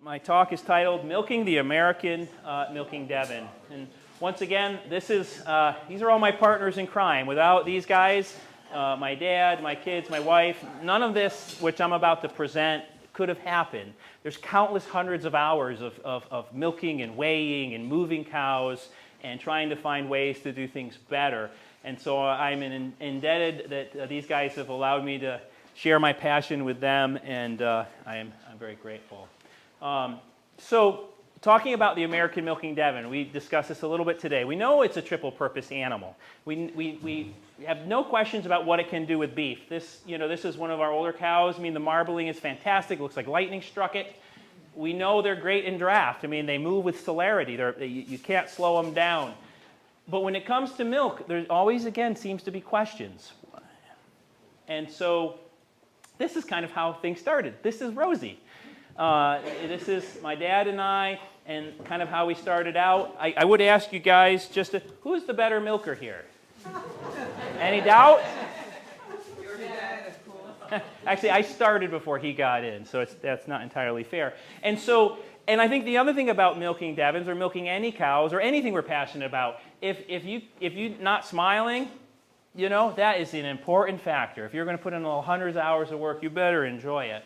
My talk is titled Milking the American Milking Devon. And once again, these are all my partners in crime. Without these guys, my dad, my kids, my wife, none of this, which I'm about to present, could have happened. There's countless hundreds of hours of milking and weighing and moving cows and trying to find ways to do things better. And so I'm indebted that these guys have allowed me to share my passion with them, and I'm very grateful. So talking about the American Milking Devon, we discussed this a little bit today. We know it's a triple-purpose animal. We have no questions about what it can do with beef. This is one of our older cows. I mean, the marbling is fantastic. It looks like lightning struck it. We know they're great in draft. I mean, they move with celerity. You can't slow them down. But when it comes to milk, there always, again, seems to be questions. And so this is kind of how things started. This is Rosie. This is my dad and I, and kind of how we started out. I would ask you guys who's the better milker here? Any doubt? Your dad, of course. Actually, I started before he got in, so that's not entirely fair. And I think the other thing about milking Devons or milking any cows or anything we're passionate about, if you're not smiling, that is an important factor. If you're going to put in hundreds of hours of work, you better enjoy it.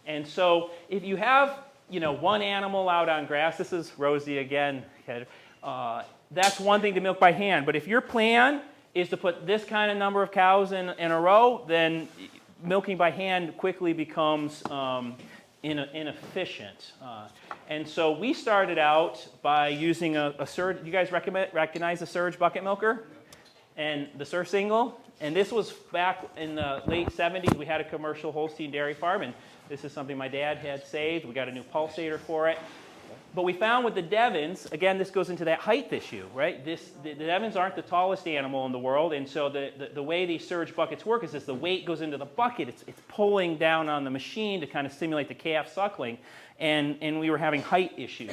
And so if you have, one animal out on grass, this is Rosie again, that's one thing to milk by hand. But if your plan is to put this kind of number of cows in a row, then milking by hand quickly becomes inefficient. And so we started out by using a surge. You guys recognize the surge bucket milker? And the Surf Single? And this was back in the late 70s. We had a commercial Holstein dairy farm, and this is something my dad had saved. We got a new pulsator for it. But we found with the Devons, again, this goes into that height issue, right? The Devons aren't the tallest animal in the world, and so the way these surge buckets work is as the weight goes into the bucket, it's pulling down on the machine to kind of stimulate the calf suckling, and we were having height issues.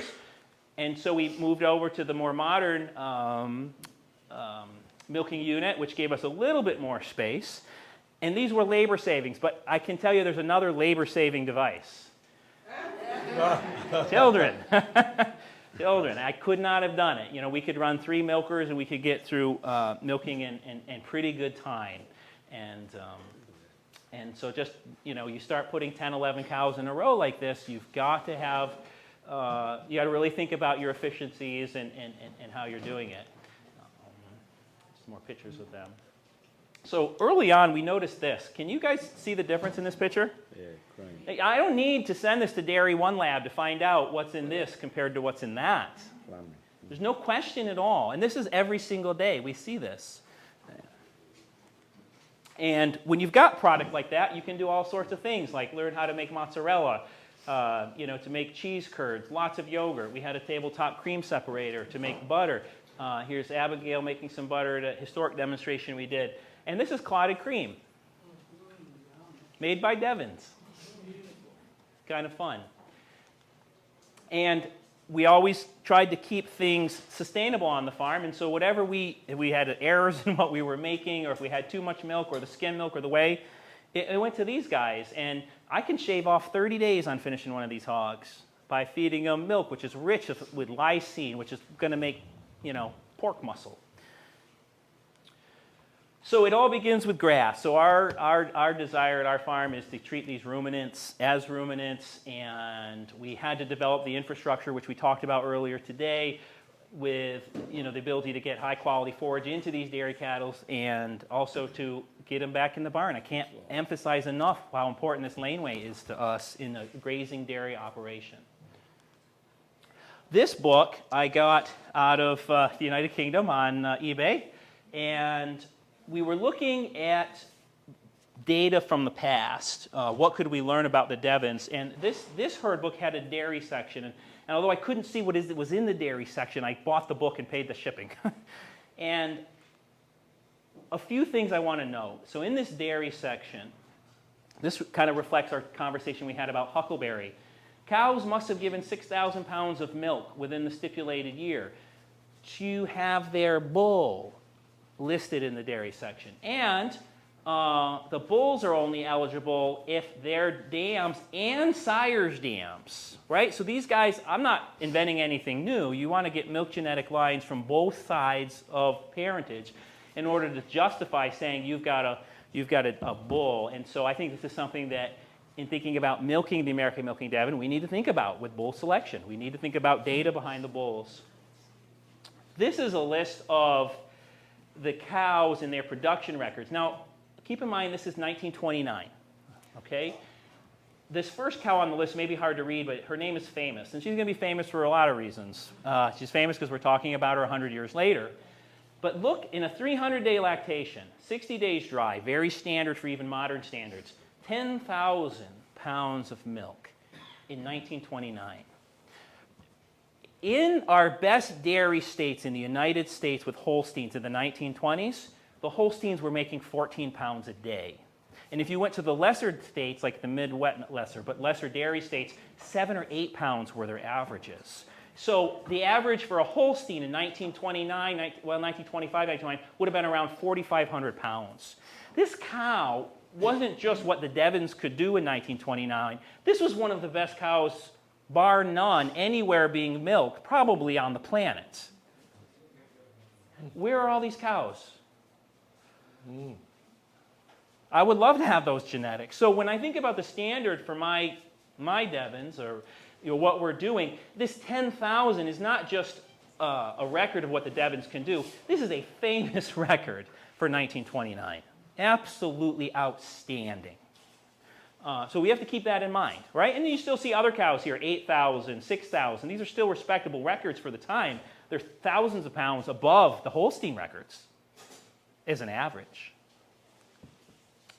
And so we moved over to the more modern milking unit, which gave us a little bit more space. And these were labor savings, but I can tell you there's another labor-saving device. Children. Children. I could not have done it. We could run 3 milkers and we could get through milking in pretty good time. And so just, you start putting 10, 11 cows in a row like this, you've got to have, you got to really think about your efficiencies and how you're doing it. Some more pictures of them. So early on, we noticed this. Can you guys see the difference in this picture? Yeah, crying. I don't need to send this to Dairy One Lab to find out what's in this compared to what's in that. There's no question at all. And this is every single day we see this. And when you've got product like that, you can do all sorts of things, like learn how to make mozzarella, to make cheese curds, lots of yogurt. We had a tabletop cream separator to make butter. Here's Abigail making some butter at a historic demonstration we did. And this is clotted cream, made by Devons. Kind of fun. And we always tried to keep things sustainable on the farm, and so whatever if we had errors in what we were making, or if we had too much milk, or the skim milk, or the whey, it went to these guys. And I can shave off 30 days on finishing one of these hogs by feeding them milk, which is rich with lysine, which is going to make, pork muscle. So it all begins with grass. So our desire at our farm is to treat these ruminants as ruminants, and we had to develop the infrastructure, which we talked about earlier today, with the ability to get high quality forage into these dairy cattle, and also to get them back in the barn. I can't emphasize enough how important this laneway is to us in a grazing dairy operation. This book I got out of the United Kingdom on eBay, and we were looking at data from the past. What could we learn about the Devons? And this herd book had a dairy section. And although I couldn't see what was in the dairy section, I bought the book and paid the shipping. And a few things I want to know. So in this dairy section, this kind of reflects our conversation we had about huckleberry. Cows must have given 6,000 pounds of milk within the stipulated year to have their bull listed in the dairy section. And the bulls are only eligible if they're dams and sires dams, right? So these guys, I'm not inventing anything new. You want to get milk genetic lines from both sides of parentage in order to justify saying you've got a bull. And so I think this is something that, in thinking about milking the American Milking Devon, we need to think about with bull selection. We need to think about data behind the bulls. This is a list of the cows and their production records. Now, keep in mind this is 1929, okay? This first cow on the list may be hard to read, but her name is famous, and she's going to be famous for a lot of reasons. She's famous because we're talking about her 100 years later. But look, in a 300-day lactation, 60 days dry, very standard for even modern standards, 10,000 pounds of milk in 1929. In our best dairy states in the United States with Holsteins in the 1920s, the Holsteins were making 14 pounds a day. And if you went to the lesser states, like the lesser dairy states, 7 or 8 pounds were their averages. So the average for a Holstein in 1929, 1925, 1929, would have been around 4,500 pounds. This cow wasn't just what the Devons could do in 1929. This was one of the best cows, bar none, anywhere being milked, probably on the planet. Where are all these cows? I would love to have those genetics. So when I think about the standard for my Devons, or what we're doing, this 10,000 is not just a record of what the Devons can do. This is a famous record for 1929. Absolutely outstanding. So we have to keep that in mind, right? And then you still see other cows here, 8,000, 6,000. These are still respectable records for the time. They're thousands of pounds above the Holstein records as an average.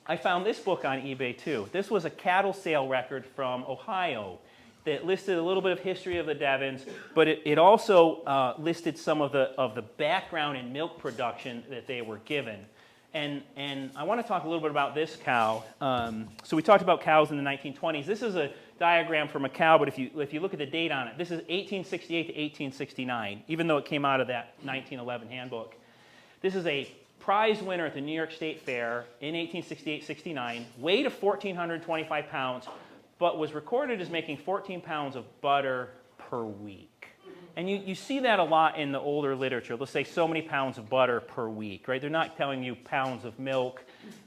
I found this book on eBay too. This was a cattle sale record from Ohio that listed a little bit of history of the Devons, but it also listed some of the background in milk production that they were given. And I want to talk a little bit about this cow. So we talked about cows in the 1920s. This is a diagram from a cow, but if you look at the date on it, this is 1868 to 1869, even though it came out of that 1911 handbook. This is a prize winner at the New York State Fair in 1868-69, weighed of 1,425 pounds, but was recorded as making 14 pounds of butter per week. And you see that a lot in the older literature. They'll say so many pounds of butter per week, right? They're not telling you pounds of milk.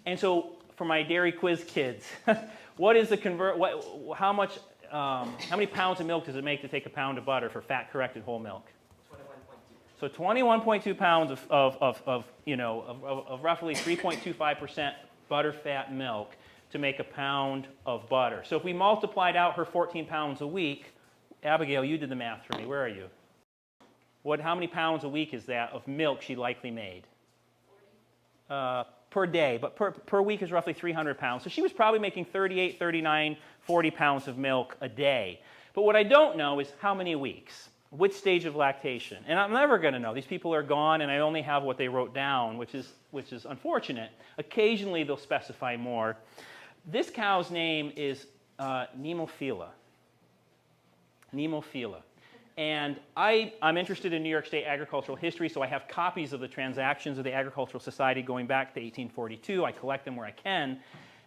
And so for my dairy quiz kids, what is the how many pounds of milk does it make to take a pound of butter for fat-corrected whole milk? 21.2. So 21.2 pounds of roughly 3.25% butter-fat milk to make a pound of butter. So if we multiplied out her 14 pounds a week, Abigail, you did the math for me. Where are you? How many pounds a week is that of milk she likely made? 40. Per day, but per week is roughly 300 pounds. So she was probably making 38, 39, 40 pounds of milk a day. But what I don't know is how many weeks, which stage of lactation. And I'm never going to know. These people are gone, and I only have what they wrote down, which is unfortunate. Occasionally, they'll specify more. This cow's name is Nemophila. Nemophila. And I'm interested in New York State agricultural history, so I have copies of the transactions of the Agricultural Society going back to 1842. I collect them where I can.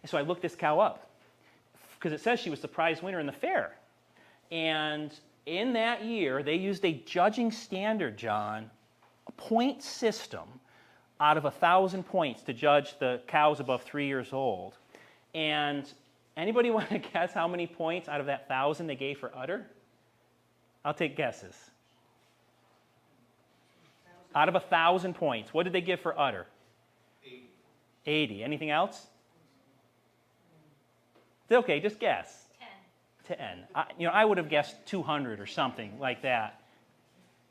And so I looked this cow up because it says she was the prize winner in the fair. And in that year, they used a judging standard, John, a point system out of 1,000 points to judge the cows above 3 years old. And anybody want to guess how many points out of that 1,000 they gave for udder? I'll take guesses. Out of 1,000 points, what did they give for udder? 80. 80. Anything else? It's okay, just guess. 10. 10. I would have guessed 200 or something like that.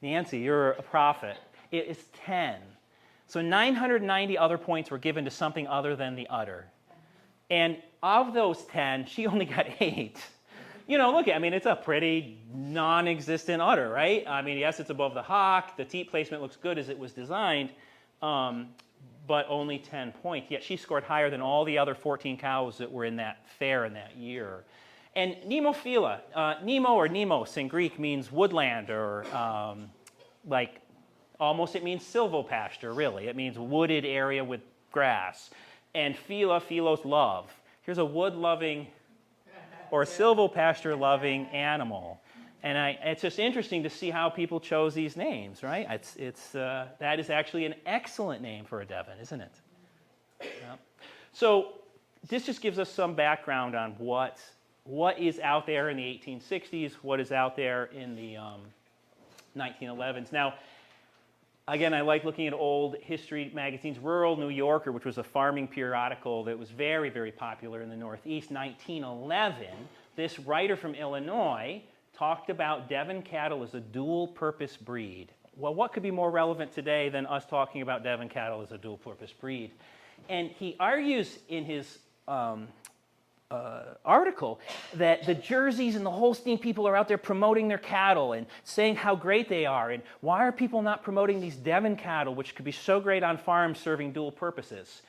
Nancy, you're a prophet. It is 10. So 990 other points were given to something other than the udder. And of those 10, she only got 8. It's a pretty non-existent udder, right? Yes, it's above the hock. The teat placement looks good as it was designed, but only 10 points. Yet she scored higher than all the other 14 cows that were in that fair in that year. And Nemophila, Nemo or Nemos in Greek means woodland, or almost it means silvopasture, really. It means wooded area with grass. and philos, love. Here's a wood-loving or a silvopasture-loving animal. And it's just interesting to see how people chose these names, right? That is actually an excellent name for a Devon, isn't it? Yeah. So this just gives us some background on what is out there in the 1860s, what is out there in the 1911s. Now, again, I like looking at old history magazines. Rural New Yorker, which was a farming periodical that was very, very popular in the Northeast, 1911, this writer from Illinois talked about Devon cattle as a dual-purpose breed. Well, what could be more relevant today than us talking about Devon cattle as a dual-purpose breed? And he argues in his article that the Jerseys and the Holstein people are out there promoting their cattle and saying how great they are, and why are people not promoting these Devon cattle, which could be so great on farms serving dual purposes?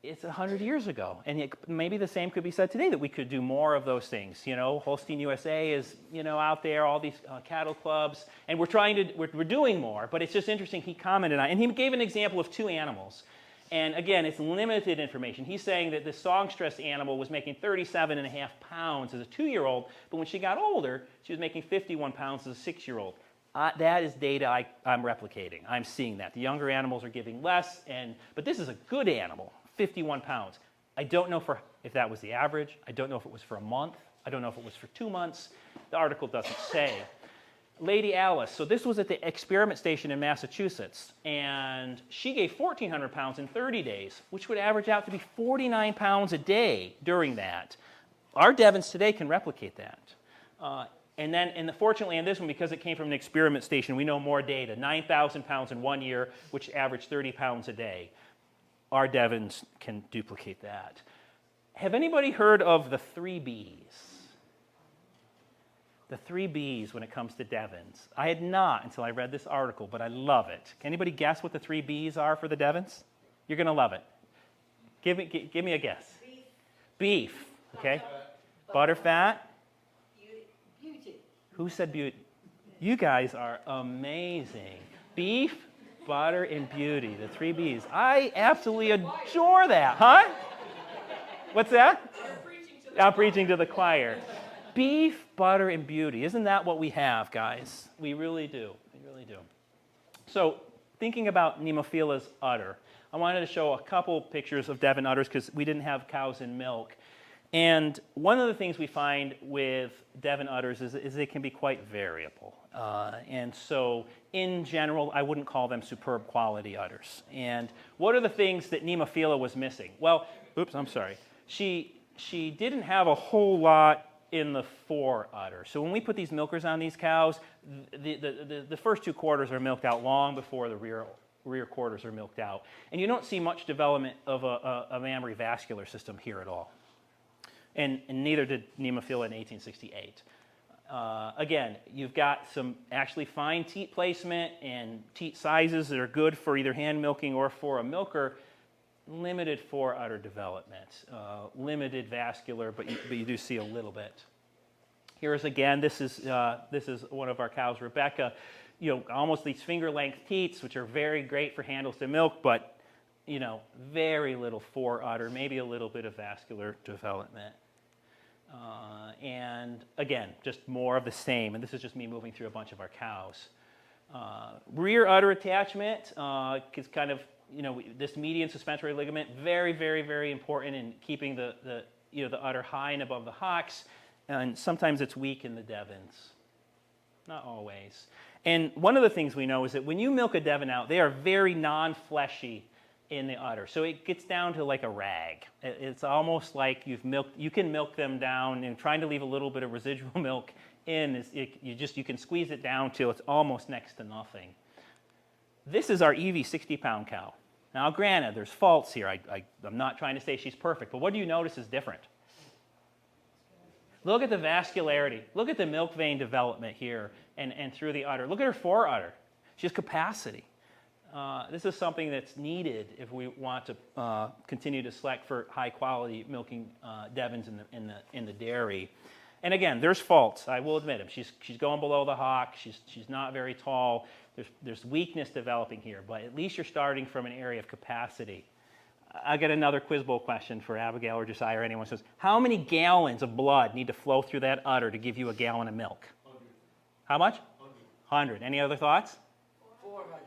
It's 100 years ago, and maybe the same could be said today, that we could do more of those things. You know, Holstein USA is, you know, out there, all these cattle clubs, and we're doing more, but it's just interesting. He commented on, and he gave an example of two animals. And again, it's limited information. He's saying that the songstress animal was making 37.5 pounds as a 2-year-old, but when she got older, she was making 51 pounds as a 6-year-old. That is data I'm replicating. I'm seeing that. The younger animals are giving less, but this is a good animal, 51 pounds. I don't know if that was the average. I don't know if it was for a month. I don't know if it was for 2 months. The article doesn't say. Lady Alice, so this was at the experiment station in Massachusetts, and she gave 1,400 pounds in 30 days, which would average out to be 49 pounds a day during that. Our Devons today can replicate that. And fortunately on this one, because it came from an experiment station, we know more data, 9,000 pounds in 1 year, which averaged 30 pounds a day. Our Devons can duplicate that. Have anybody heard of the 3 Bs? The 3 Bs when it comes to Devons. I had not until I read this article, but I love it. Can anybody guess what the 3 Bs are for the Devons? You're going to love it. Give me a guess. Beef. Okay. Butterfat. Beauty. Who said beauty? You guys are amazing. Beef, butter, and beauty. The 3 Bs. I absolutely adore that. Huh? What's that? I'm preaching to the choir. Beef, butter, and beauty. Isn't that what we have, guys? We really do. We really do. So, thinking about Nemophila's udder, I wanted to show a couple pictures of Devon udders because we didn't have cows in milk. And one of the things we find with Devon udders is they can be quite variable. And so, in general, I wouldn't call them superb quality udders. And what are the things that Nemophila was missing? Well, She didn't have a whole lot in the fore udder. So when we put these milkers on these cows, the first 2 quarters are milked out long before the rear quarters are milked out. And you don't see much development of a mammary vascular system here at all. And neither did Nemophila in 1868. Again, you've got some actually fine teat placement and teat sizes that are good for either hand milking or for a milker. Limited fore udder development, limited vascular, but you do see a little bit. Here is again, this is one of our cows, Rebecca. You know, almost these finger-length teats, which are very great for handles to milk, but you know, very little fore udder, maybe a little bit of vascular development. And again, just more of the same. And this is just me moving through a bunch of our cows. Rear udder attachment is kind of, you know, this median suspensory ligament, very, very, very important in keeping the udder high and above the hocks, and sometimes it's weak in the Devons. Not always. And one of the things we know is that when you milk a Devon out, they are very non-fleshy in the udder. So it gets down to like a rag. It's almost like you can milk them down, and trying to leave a little bit of residual milk in, you can squeeze it down till it's almost next to nothing. This is our Evie 60-pound cow. Now, granted, there's faults here. I'm not trying to say she's perfect, but what do you notice is different? Look at the vascularity. Look at the milk vein development here and through the udder. Look at her fore udder. She has capacity. This is something that's needed if we want to continue to select for high-quality milking Devons in the dairy. And again, there's faults. I will admit them. She's going below the hock. She's not very tall. There's weakness developing here, but at least you're starting from an area of capacity. I get another Quiz Bowl question for Abigail or Josiah or anyone who says, how many gallons of blood need to flow through that udder to give you a gallon of milk? 100. How much? 100. Any other thoughts? 400.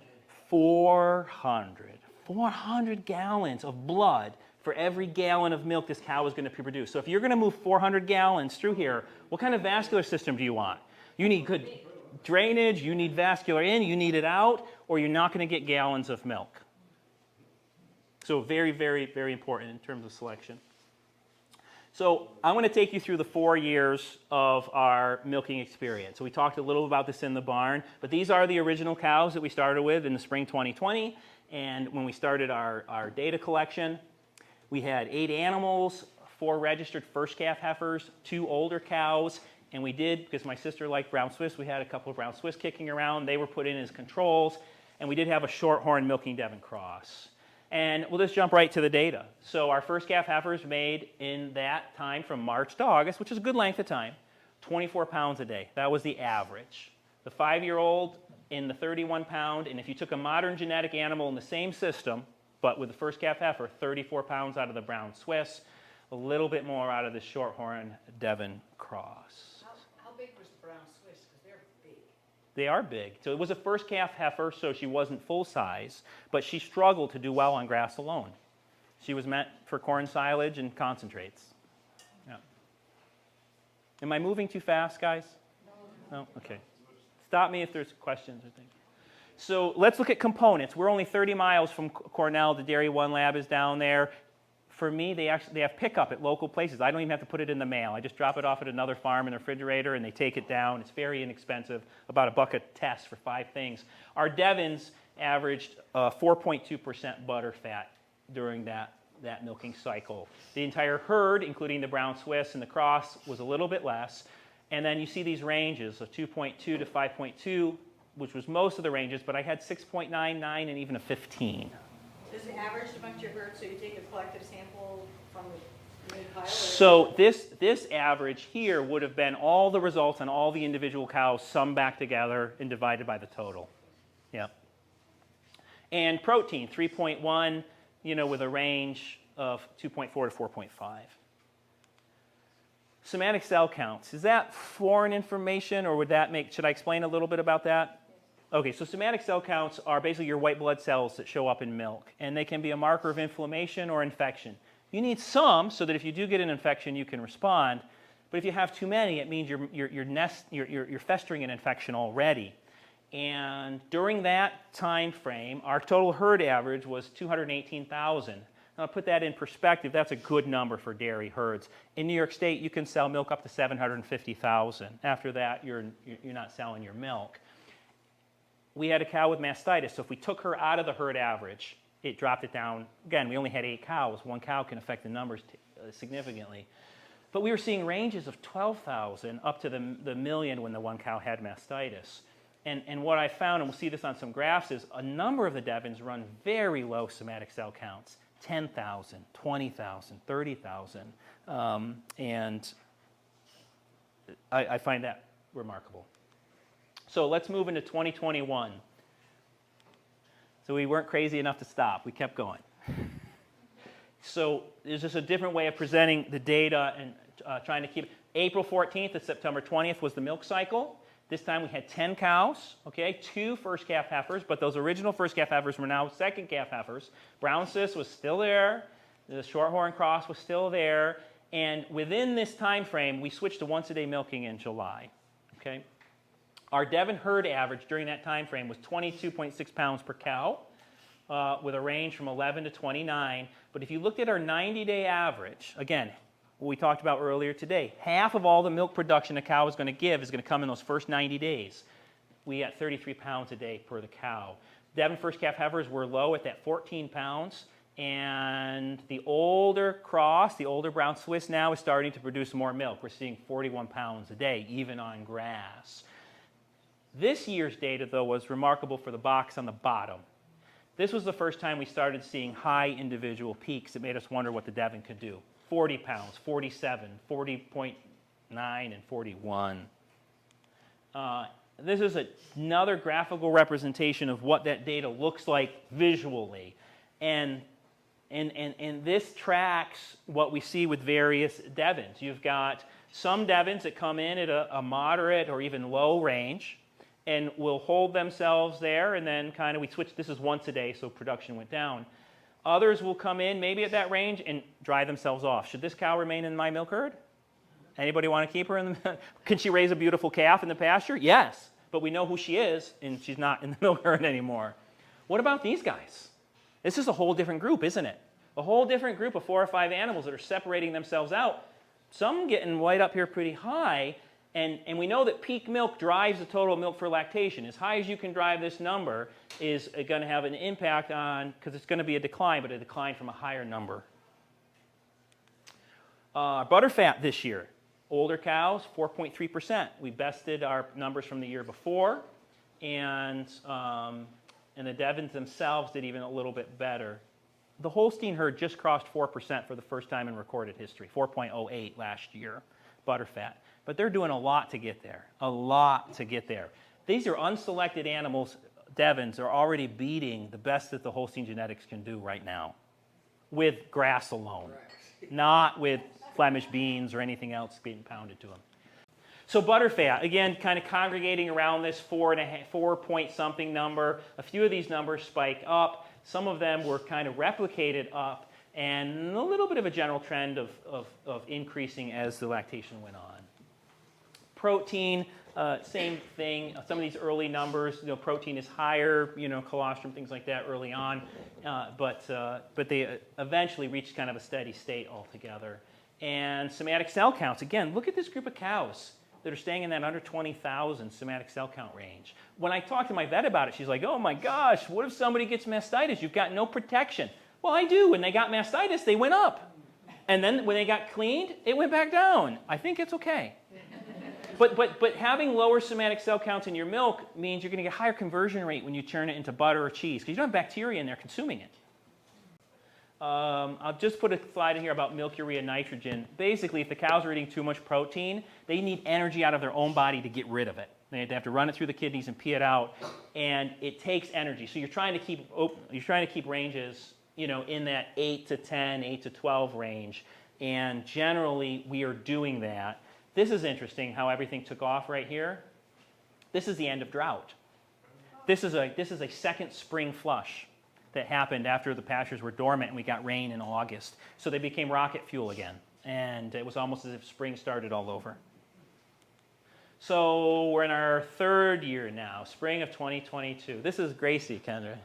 400. 400 gallons of blood for every gallon of milk this cow is going to produce. So if you're going to move 400 gallons through here, what kind of vascular system do you want? You need good drainage, you need vascular in, you need it out, or you're not going to get gallons of milk. So very, very, very important in terms of selection. So I'm going to take you through the 4 years of our milking experience. So we talked a little about this in the barn, but these are the original cows that we started with in the spring 2020. And when we started our data collection, we had 8 animals, 4 registered first calf heifers, 2 older cows, and we did, because my sister liked brown Swiss, we had a couple of brown Swiss kicking around. They were put in as controls, and we did have a shorthorn milking Devon cross. And we'll just jump right to the data. So our first calf heifers made in that time from March to August, which is a good length of time, 24 pounds a day. That was the average. The 5-year-old in the 31 pound, and if you took a modern genetic animal in the same system, but with the first calf heifer, 34 pounds out of the brown Swiss, a little bit more out of the shorthorn Devon cross. How big was the brown Swiss? Because they're big. They are big. So it was a first calf heifer, so she wasn't full size, but she struggled to do well on grass alone. She was meant for corn silage and concentrates. Yeah. Am I moving too fast, guys? No? Okay. Stop me if there's questions or things. So let's look at components. We're only 30 miles from Cornell. The Dairy One lab is down there. For me, they have pickup at local places. I don't even have to put it in the mail. I just drop it off at another farm in the refrigerator, and they take it down. It's very inexpensive, about $1 a test for 5 things. Our Devons averaged 4.2% butter fat during that milking cycle. The entire herd, including the brown Swiss and the cross, was a little bit less. And then you see these ranges of 2.2 to 5.2, which was most of the ranges, but I had 6.99 and even a 15. Is it averaged amongst your herd, so you take a collective sample from the main pile? So this average here would have been all the results on all the individual cows summed back together and divided by the total. Yeah. And protein, 3.1, with a range of 2.4 to 4.5. Somatic cell counts, is that foreign information, or should I explain a little bit about that? Okay, so somatic cell counts are basically your white blood cells that show up in milk, and they can be a marker of inflammation or infection. You need some so that if you do get an infection, you can respond. But if you have too many, it means you're festering an infection already. And during that time frame, our total herd average was 218,000. Now, to put that in perspective, that's a good number for dairy herds. In New York State, you can sell milk up to 750,000. After that, you're not selling your milk. We had a cow with mastitis, so if we took her out of the herd average, it dropped it down. Again, we only had 8 cows. 1 cow can affect the numbers significantly. But we were seeing ranges of 12,000 up to the million when the 1 cow had mastitis. And what I found, and we'll see this on some graphs, is a number of the Devons run very low somatic cell counts, 10,000, 20,000, 30,000. And I find that remarkable. So let's move into 2021. So we weren't crazy enough to stop. We kept going. So there's just a different way of presenting the data and trying to keep. April 14th to September 20th was the milk cycle. This time we had 10 cows, okay, 2 first calf heifers, but those original first calf heifers were now second calf heifers. Brown Cis was still there. The Shorthorn cross was still there. And within this time frame, we switched to once-a-day milking in July, okay? Our Devon herd average during that time frame was 22.6 pounds per cow with a range from 11 to 29. But if you looked at our 90-day average, again, what we talked about earlier today, half of all the milk production a cow is going to give is going to come in those first 90 days. We got 33 pounds a day per the cow. Devon first calf heifers were low at that 14 pounds. And the older cross, the older brown Swiss now is starting to produce more milk. We're seeing 41 pounds a day, even on grass. This year's data, though, was remarkable for the box on the bottom. This was the first time we started seeing high individual peaks that made us wonder what the Devon could do. 40 pounds, 47, 40.9, and 41. This is another graphical representation of what that data looks like visually. And And this tracks what we see with various Devons. You've got some Devons that come in at a moderate or even low range and will hold themselves there, and then kind of we switch. This is once a day, so production went down. Others will come in maybe at that range and dry themselves off. Should this cow remain in my milk herd? Anybody want to keep her in the Can she raise a beautiful calf in the pasture? Yes, but we know who she is, and she's not in the milk herd anymore. What about these guys? This is a whole different group, isn't it? A whole different group of 4 or 5 animals that are separating themselves out. Some getting right up here pretty high, and we know that peak milk drives the total milk for lactation. As high as you can drive this number is going to have an impact on, because it's going to be a decline, but a decline from a higher number. Butterfat this year. Older cows, 4.3%. We bested our numbers from the year before, and the Devons themselves did even a little bit better. The Holstein herd just crossed 4% for the first time in recorded history, 4.08 last year, butterfat. But they're doing a lot to get there, a lot to get there. These are unselected animals. Devons are already beating the best that the Holstein genetics can do right now with grass alone, not with Flemish beans or anything else being pounded to them. So butterfat, again, kind of congregating around this 4 point something number. A few of these numbers spike up. Some of them were kind of replicated up, and a little bit of a general trend of increasing as the lactation went on. Protein, same thing. Some of these early numbers, protein is higher, colostrum, things like that early on, but they eventually reached kind of a steady state altogether. And somatic cell counts, again, look at this group of cows that are staying in that under 20,000 somatic cell count range. When I talked to my vet about it, she's like, oh my gosh, what if somebody gets mastitis? You've got no protection. Well, I do. When they got mastitis, they went up. And then when they got cleaned, it went back down. I think it's okay. But having lower somatic cell counts in your milk means you're going to get a higher conversion rate when you turn it into butter or cheese, because you don't have bacteria in there consuming it. I'll just put a slide in here about milk urea nitrogen. Basically, if the cows are eating too much protein, they need energy out of their own body to get rid of it. They have to run it through the kidneys and pee it out, and it takes energy. So you're trying to keep ranges, in that 8 to 10, 8 to 12 range, and generally we are doing that. This is interesting how everything took off right here. This is the end of drought. This is a second spring flush that happened after the pastures were dormant and we got rain in August. So they became rocket fuel again. And it was almost as if spring started all over. So we're in our 3rd year now, spring of 2022. This is Gracie, Kendra.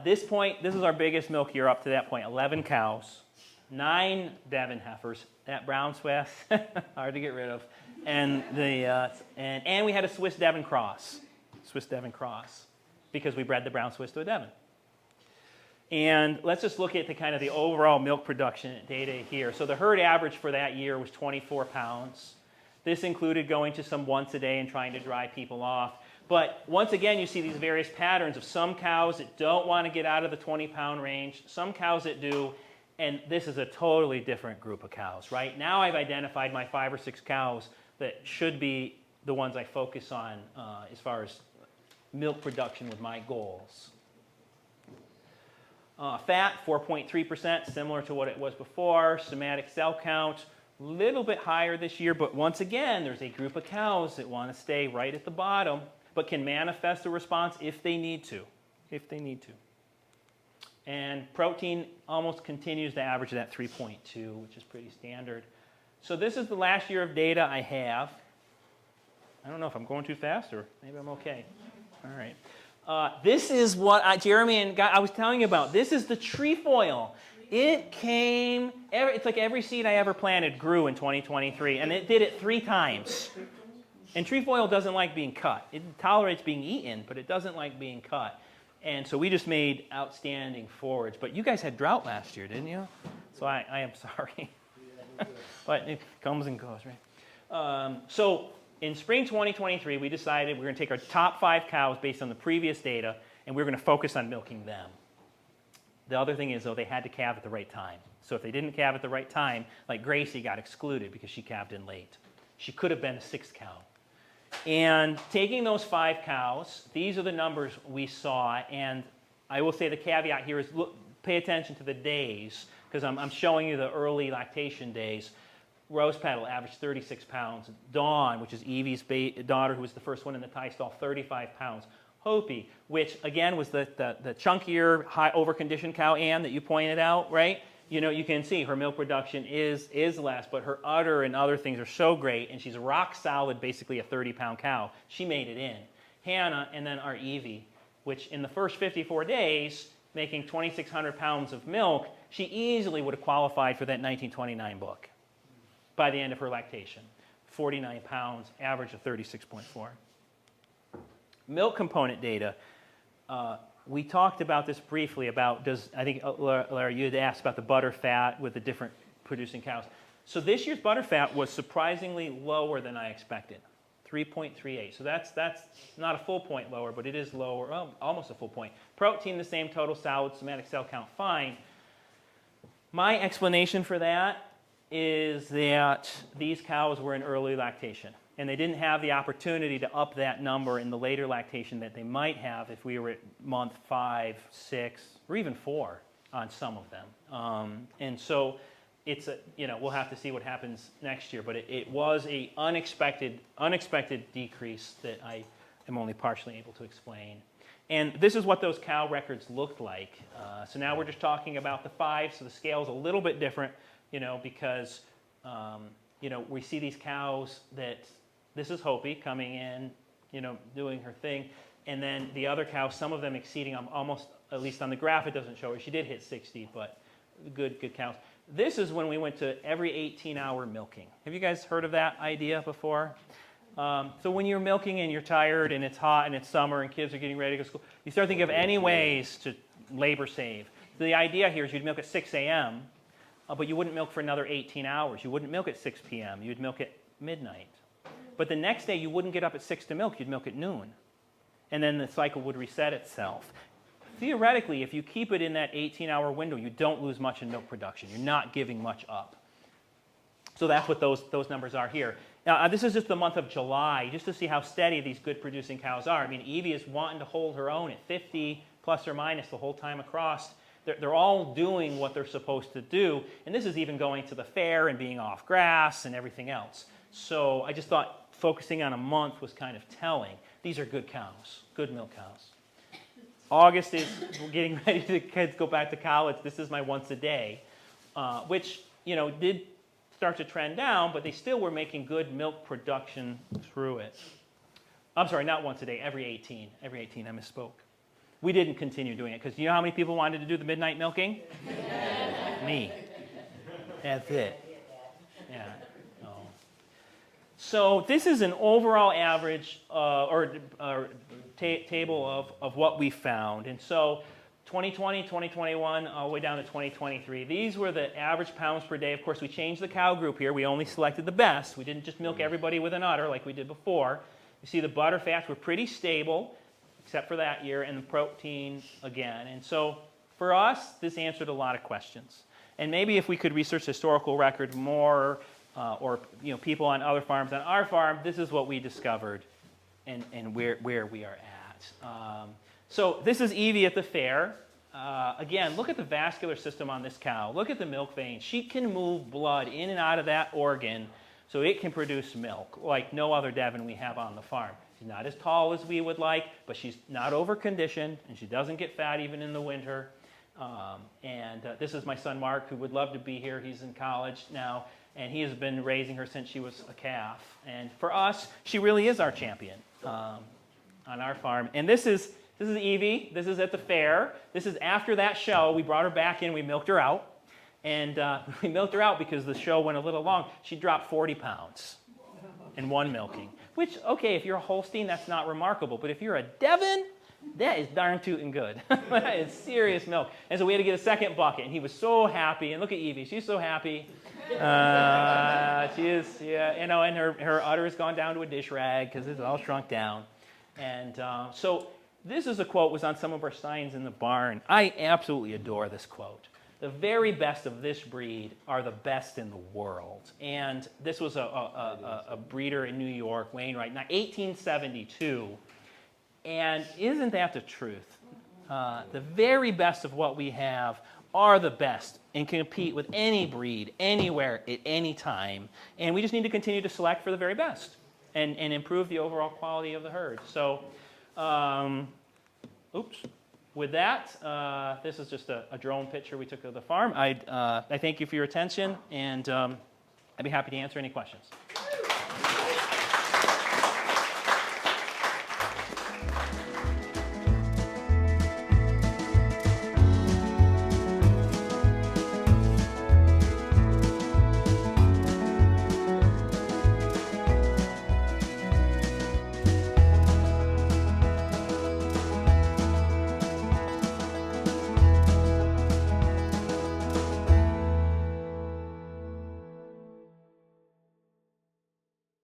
This is our biggest milk year up to that point. 11 cows, 9 Devon heifers, that brown Swiss, hard to get rid of. And we had a Swiss Devon cross. Because we bred the brown Swiss to a Devon. And let's just look at the overall milk production data here. So the herd average for that year was 24 pounds. This included going to some once a day and trying to dry people off. But once again, you see these various patterns of some cows that don't want to get out of the 20-pound range, some cows that do, and this is a totally different group of cows, right? Now I've identified my 5 or 6 cows that should be the ones I focus on as far as milk production with my goals. Fat, 4.3%, similar to what it was before. Somatic cell count, a little bit higher this year, but once again, there's a group of cows that want to stay right at the bottom, but can manifest a response if they need to. And protein almost continues to average that 3.2, which is pretty standard. So this is the last year of data I have. I don't know if I'm going too fast or maybe I'm okay. All right. This is what Jeremy and I was telling you about. This is the trefoil. It came, it's like every seed I ever planted grew in 2023, and it did it 3 times. And trefoil doesn't like being cut. It tolerates being eaten, but it doesn't like being cut. And so we just made outstanding forage. But you guys had drought last year, didn't you? So I am sorry. But it comes and goes, right? So in spring 2023, we decided we're going to take our top 5 cows based on the previous data, and we're going to focus on milking them. The other thing is, though, they had to calve at the right time. So if they didn't calve at the right time, like Gracie got excluded because she calved in late. She could have been a 6th cow. And taking those 5 cows, these are the numbers we saw. And I will say the caveat here is, look, pay attention to the days, because I'm showing you the early lactation days. Rose Petal averaged 36 pounds. Dawn, which is Evie's daughter, who was the first one in the tie stall, 35 pounds. Hopi, which again was the chunkier, high overconditioned cow, Ann, that you pointed out, right? You know, you can see her milk production is less, but her udder and other things are so great, and she's rock solid, basically a 30-pound cow. She made it in. Hannah, and then our Evie, which in the first 54 days, making 2,600 pounds of milk, she easily would have qualified for that 1929 book by the end of her lactation. 49 pounds, average of 36.4. Milk component data. We talked about this briefly about, I think, Larry, you had asked about the butter fat with the different producing cows. So this year's butter fat was surprisingly lower than I expected, 3.38. So that's not a full point lower, but it is lower, almost a full point. Protein the same, total solid, somatic cell count fine. My explanation for that is that these cows were in early lactation, and they didn't have the opportunity to up that number in the later lactation that they might have if we were at month 5, 6, or even 4 on some of them. And so it's we'll have to see what happens next year, but it was a unexpected decrease that I am only partially able to explain. And this is what those cow records looked like. So now we're just talking about the 5, so the scale's a little bit different, because we see these cows that, this is Hopi coming in, doing her thing, and then the other cows, some of them exceeding almost, at least on the graph it doesn't show her, she did hit 60, but good cows. This is when we went to every 18-hour milking. Have you guys heard of that idea before? So when you're milking and you're tired and it's hot and it's summer and kids are getting ready to go to school, you start thinking of any ways to labor save. So the idea here is you'd milk at 6 a.m., but you wouldn't milk for another 18 hours. You wouldn't milk at 6 p.m. You'd milk at midnight. But the next day, you wouldn't get up at 6 to milk. You'd milk at noon. And then the cycle would reset itself. Theoretically, if you keep it in that 18-hour window, you don't lose much in milk production. You're not giving much up. So that's what those numbers are here. Now, this is just the month of July, just to see how steady these good producing cows are. I mean, Evie is wanting to hold her own at 50 plus or minus the whole time across. They're all doing what they're supposed to do, and this is even going to the fair and being off grass and everything else. So I just thought focusing on a month was kind of telling. These are good cows, good milk cows. August is, we're getting ready to kids go back to college. This is my once a day, which did start to trend down, but they still were making good milk production through it. I'm sorry, not once a day, every 18. Every 18, I misspoke. We didn't continue doing it, because you know how many people wanted to do the midnight milking? Me. That's it. Yeah. Oh. So this is an overall average table of what we found. And so 2020, 2021, all the way down to 2023. These were the average pounds per day. Of course, we changed the cow group here. We only selected the best. We didn't just milk everybody with an udder like we did before. You see the butter fats were pretty stable, except for that year, and the protein again. And so for us, this answered a lot of questions. And maybe if we could research historical record more, or people on other farms, on our farm, this is what we discovered and where we are at. So this is Evie at the fair. Again, look at the vascular system on this cow. Look at the milk vein. She can move blood in and out of that organ so it can produce milk like no other Devon we have on the farm. She's not as tall as we would like, but she's not overconditioned, and she doesn't get fat even in the winter. This is my son Mark, who would love to be here. He's in college now, and he has been raising her since she was a calf. And for us, she really is our champion on our farm. And this is Evie. This is at the fair. This is after that show. We brought her back in. We milked her out. And we milked her out because the show went a little long. She dropped 40 pounds in one milking. Which, okay, if you're a Holstein, that's not remarkable. But if you're a Devon, that is darn tootin' good. That is serious milk. And so we had to get a second bucket. And he was so happy. And look at Evie. She's so happy. She is, yeah, and her udder has gone down to a dish rag because it's all shrunk down. And so this is a quote was on some of our signs in the barn. I absolutely adore this quote. The very best of this breed are the best in the world. And this was a breeder in New York, Wainwright, 1872. And isn't that the truth? the very best of what we have are the best and can compete with any breed, anywhere, at any time. And we just need to continue to select for the very best and improve the overall quality of the herd. So, with that, this is just a drone picture we took of the farm. I thank you for your attention, and I'd be happy to answer any questions.